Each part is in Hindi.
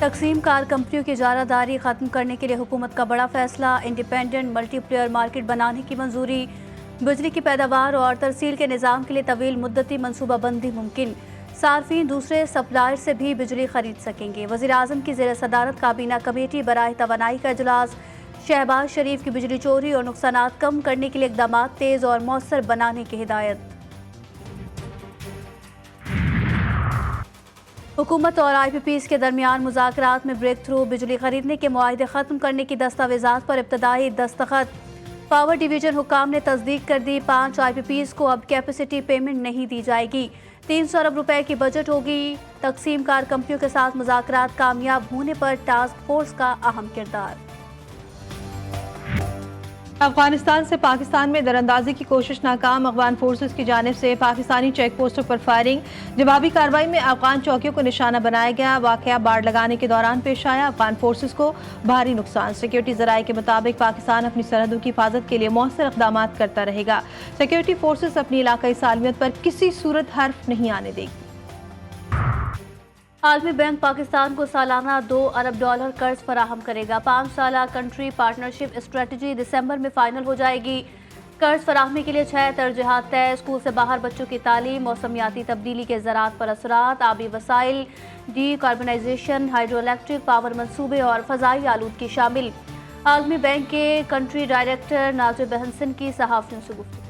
तकसीम कार कंपनियों की इजारादारी खत्म करने के लिए हुकूमत का बड़ा फैसला। इंडिपेंडेंट मल्टीप्लेयर मार्केट बनाने की मंजूरी। बिजली की पैदावार और तरसील के निज़ाम के लिए तवील मुद्दती मनसूबाबंदी मुमकिन। सार्फिन दूसरे सप्लायर से भी बिजली खरीद सकेंगे। वज़ीर-ए-आज़म की ज़ेर सदारत काबीना कमेटी बराए तवानाई का इजलास। शहबाज शरीफ की बिजली चोरी और नुकसानात कम करने के लिए इक़दाम तेज़ और मौसर बनाने की हिदायत। हुकूमत और IPPs के दरमियान मुज़ाकरात में ब्रेक थ्रू। बिजली खरीदने के मुआहदे ख़त्म करने की दस्तावेज़ात पर इब्तदाई दस्तखत। पावर डिवीजन हुकाम ने तस्दीक कर दी। 5 IPPs को अब कैपेसिटी पेमेंट नहीं दी जाएगी। 300 अरब रुपए की बजट होगी। तकसीम कार कंपनियों के साथ मुज़ाकरात कामयाब होने पर टास्क फोर्स का अहम किरदार। अफगानिस्तान से पाकिस्तान में दरअंदाजी की कोशिश नाकाम। अफगान फोर्सेस की जानिब से पाकिस्तानी चेक पोस्टों पर फायरिंग। जवाबी कार्रवाई में अफगान चौकियों को निशाना बनाया गया। वाकया बाड़ लगाने के दौरान पेश आया। अफगान फोर्सेस को भारी नुकसान। सिक्योरिटी जराये के मुताबिक पाकिस्तान अपनी सरहदों की हिफाजत के लिए मौसर इक़दाम करता रहेगा। सिक्योरिटी फोर्सेस अपनी इलाकाई सालमियत पर किसी सूरत हर्फ नहीं आने देगी। आलमी बैंक पाकिस्तान को सालाना $2 अरब कर्ज फराहम करेगा। 5 साला कंट्री पार्टनरशिप स्ट्रेटजी दिसंबर में फाइनल हो जाएगी। कर्ज फराहमी के लिए 6 तरजीहात तय। स्कूल से बाहर बच्चों की तालीम, मौसमियाती तब्दीली के ज़राअत पर असरात, आबी वसाइल, डीकार्बनाइजेशन, हाइड्रो इलेक्ट्रिक पावर मंसूबे और फ़ज़ाई आलूदगी शामिल। आलमी बैंक के कंट्री डायरेक्टर नाजिर बेहसन की सहाफ़ियों से गुफ्तगू।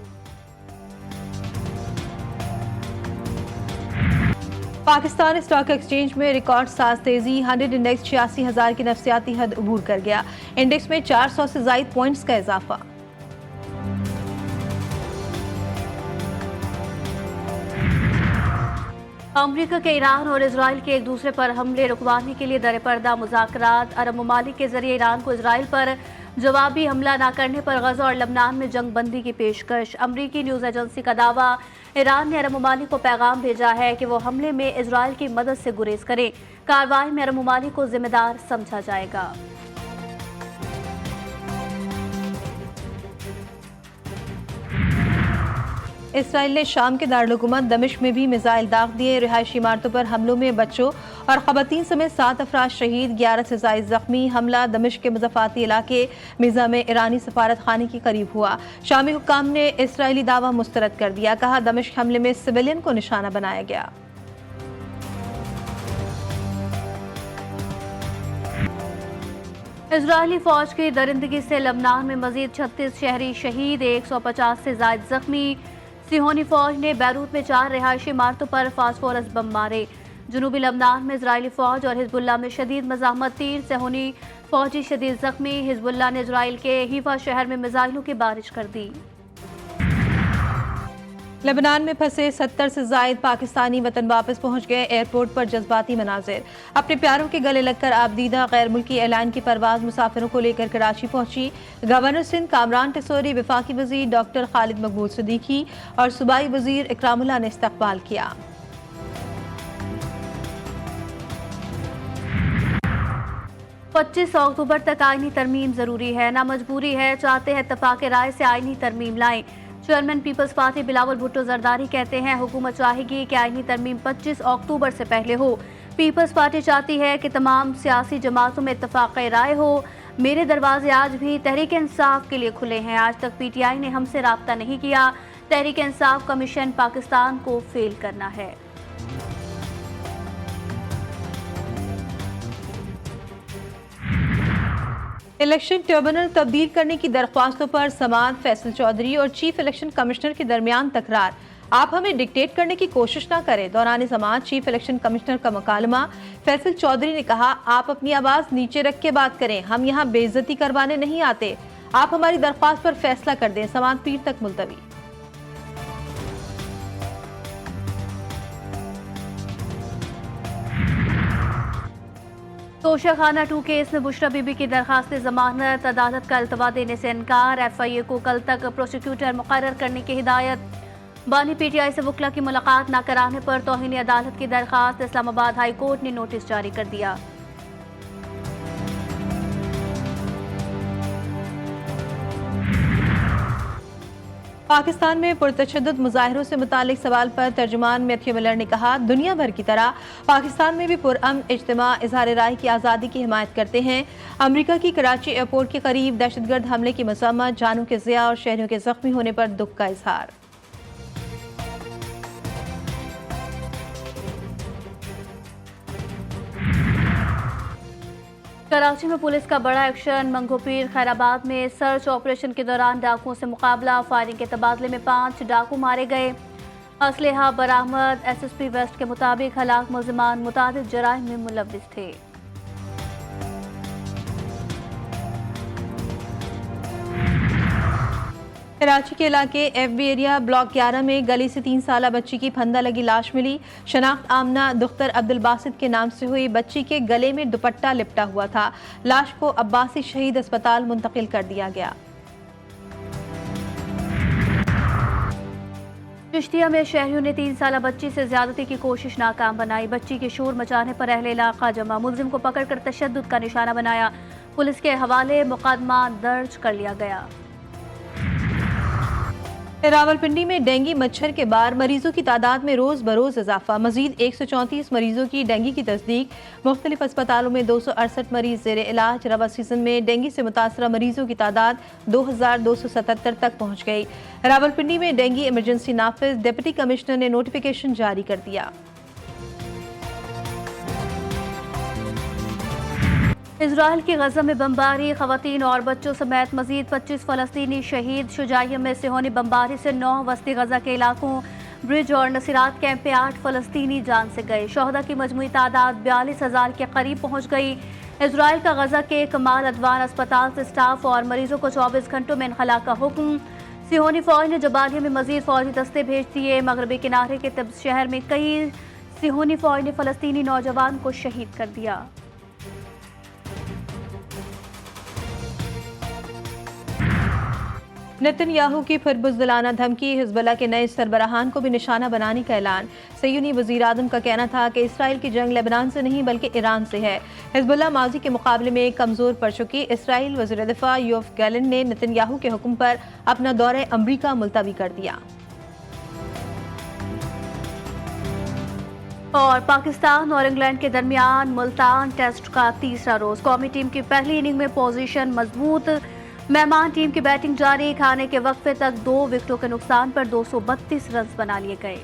पाकिस्तान स्टॉक एक्सचेंज में रिकॉर्ड साज तेजी। 100 इंडेक्स 86,000 की नफसियाती हद अबूर कर गया। इंडेक्स में 400 से ज़ायद पॉइंट्स का इजाफा। अमरीका के ईरान और इजराइल के एक दूसरे पर हमले रुकवाने के लिए दर पर्दा मुज़ाकरात। अरब ममालिक के जरिए ईरान को इजराइल पर जवाबी हमला न करने पर गजा और लबनान में जंग बंदी की पेशकश। अमरीकी न्यूज़ एजेंसी का दावा। ईरान ने अरब ममालिक को पैगाम भेजा है कि वो हमले में इजराइल की मदद से गुरेज करें। कार्रवाई में अरब ममालिक को जिम्मेदार समझा जाएगा। इसराइल ने शाम के दारुल-हुकूमत दमिश्क में भी मिसाइल दाग दिए। रिहायशी इमारतों पर हमलों में बच्चों और खवातीन समेत 7 अफराद शहीद, 11 से ज़ायद जख्मी। हमला दमिश्क के मुज़फ़ाती इलाके मिज़ा में ईरानी सफारत खाने के करीब हुआ। शामी हुक्काम ने इसराइली दावा मुस्तरद कर दिया। कहा दमिश्क हमले में सिविलियन को निशाना बनाया गया। इजरायली फौज की दरिंदगी से लबनान में मजीद 36 शहरी शहीद, 150 से ज़ायद जख्मी। सिहोनी फौज ने बैरूत में 4 रिहायशी इमारतों पर फास्फोरस बम मारे। जनूबी लबनान में इजरायली फौज और हिजबुल्लाह में शदीद मज़ाहमत। 3 सिहोनी फौजी शदीद जख्मी। हिजबुल्लाह ने इजराइल के हीफा शहर में मिसाइलों की बारिश कर दी। लेबनान में फंसे 70 से ज़ायद पाकिस्तानी वतन वापस पहुंच गए। एयरपोर्ट पर जज्बाती मनाजिर। अपने प्यारों के गले लगकर आबदीदा गैर मुल्की एयरलाइन की परवाज मुसाफिरों को लेकर कराची पहुंची। गवर्नर सिंध कामरान टिसोरी, वफाकी वजीर डॉक्टर खालिद मकबूल सिद्दीकी और सूबाई वजीर इकरामुल्लाह ने इस्तकबाल किया। 25 अक्टूबर तक आईनी तरमीम जरूरी है, ना मजबूरी है। चाहते हैं इत्तफाक राय से आईनी तरमीम लाएं। चेयरमैन पीपल्स पार्टी बिलावल भुट्टो जरदारी कहते हैं हुकूमत चाहेगी कि आईनी तरमीम 25 अक्टूबर से पहले हो। पीपल्स पार्टी चाहती है कि तमाम सियासी जमातों में इत्तफाक राय हो। मेरे दरवाजे आज भी तहरीक इंसाफ के लिए खुले हैं। आज तक PTI ने हमसे राब्ता नहीं किया। तहरीक इंसाफ का मिशन पाकिस्तान को फेल करना है। इलेक्शन ट्रिब्यूनल तब्दील करने की दरख्वास्तों पर समाअत। फैसल चौधरी और चीफ इलेक्शन कमिश्नर के दरमियान तकरार। आप हमें डिक्टेट करने की कोशिश ना करें। दौरान समाअत चीफ इलेक्शन कमिश्नर का मुकालमा। फैसल चौधरी ने कहा, आप अपनी आवाज नीचे रख के बात करें, हम यहाँ बेइज्जती करवाने नहीं आते। आप हमारी दरख्वास्त पर फैसला कर दें। समाअत पीर तक मुलतवी। तोशाखाना 2 केस में बुशरा बीबी की दरखास्त जमानत। अदालत का अल्तवा देने से इनकार। FIA को कल तक प्रोसिक्यूटर मुकर्रर करने की हिदायत। बानी PTI से वकला की मुलाकात न कराने पर तौहीन अदालत की दरखास्त। इस्लामाबाद हाई कोर्ट ने नोटिस जारी कर दिया। पाकिस्तान में पुरतशद्दुद मुजाहिरों से मुतालिक सवाल पर तर्जुमान मैथ्यू मिलर ने कहा, दुनिया भर की तरह पाकिस्तान में भी पुरअमन इज्तिमा इजहार राय की आज़ादी की हिमायत करते हैं। अमरीका की कराची एयरपोर्ट के करीब दहशतगर्द हमले की मज़म्मत, जानों के ज़िया और शहरियों के जख्मी होने पर दुख का इजहार। कराची में पुलिस का बड़ा एक्शन, मंगोपीर खैराबाद में सर्च ऑपरेशन के दौरान डाकुओं से मुकाबला, फायरिंग के तबादले में 5 डाकू मारे गए, असलहा बरामद। SSP वेस्ट के मुताबिक हलाक मुलजिमान मुतादिद जराइम में मुलव्विस थे। कराची के इलाके FB एरिया ब्लॉक 11 में गली से 3 साला बच्ची की फंदा लगी लाश मिली। शनाख्त आमना दुख्तर अब्दुल बासित के नाम से हुई। बच्ची के गले में दुपट्टा लिपटा हुआ था। लाश को अब्बासी शहीद अस्पताल मुंतकिल कर दिया गया। चिश्तिया में शहरियों ने 3 साला बच्ची से ज्यादती की कोशिश नाकाम बनाई। बच्ची के शोर मचाने पर अहले इलाका जमा, मुलजिम को पकड़कर तशद्दुद का निशाना बनाया। पुलिस के हवाले मुकदमा दर्ज कर लिया गया। रावलपिंडी में डेंगू मच्छर के बाद मरीजों की तादाद में रोज बरोज इजाफा, मजीद 134 मरीजों की डेंगू की तस्दीक। मुख्तलिफ अस्पतालों में 268 मरीज जेर इलाज। रवा सीजन में डेंगू से मुतासरा मरीजों की तादाद 2277 तक पहुँच गई। रावलपिंडी में डेंगू इमरजेंसी नाफिज, डिप्टी कमिश्नर ने नोटिफिकेशन जारी कर दिया। इजराइल की गजा में बमबारी, खवातीन और बच्चों समेत मजीद 25 फलस्तीनी शहीद। शुजाइया में सिहोनी बमबारी से 9 वस्ती गजा के इलाकों ब्रिज और नसीरात कैंप में 8 फलस्तीनी जान से गए। शोहदा की मजमूई तादाद 42,000 के करीब पहुँच गई। इजराइल का गजा के कमाल अदवान अस्पताल से स्टाफ और मरीजों को 24 घंटों में इनखला का हुक्म। सिहोनी फौज ने जबालिया में मजीद फौजी दस्ते भेज दिए। मगरबी किनारे के तिब्स शहर में कई सिहोनी फौज ने फलस्तीनी नौजवान को शहीद कर दिया। नेतन्याहू की फिर बुज़दिलाना धमकी, हिजबुल्लाह के नए सरबराहान को भी निशाना बनाने का ऐलान। सयूनी वज़ीर आज़म का कहना था कि इसराइल की जंग लेबनान से नहीं बल्कि ईरान से है। हिजबुल्लाह माजी के मुकाबले में कमज़ोर पड़ चुकी। इसराइल वज़ीर दिफा योफ गैलन ने नेतन्याहू के हुक्म पर अपना दौरे अमरीका मुलतवी कर दिया। और पाकिस्तान और इंग्लैंड के दरमियान मुल्तान टेस्ट का तीसरा रोज, कौमी टीम की पहली इनिंग में पोजीशन मजबूत। मेहमान टीम की बैटिंग जारी, खाने के वक्फे तक 2 विकेटों के नुकसान पर 232 रन बना लिए गए।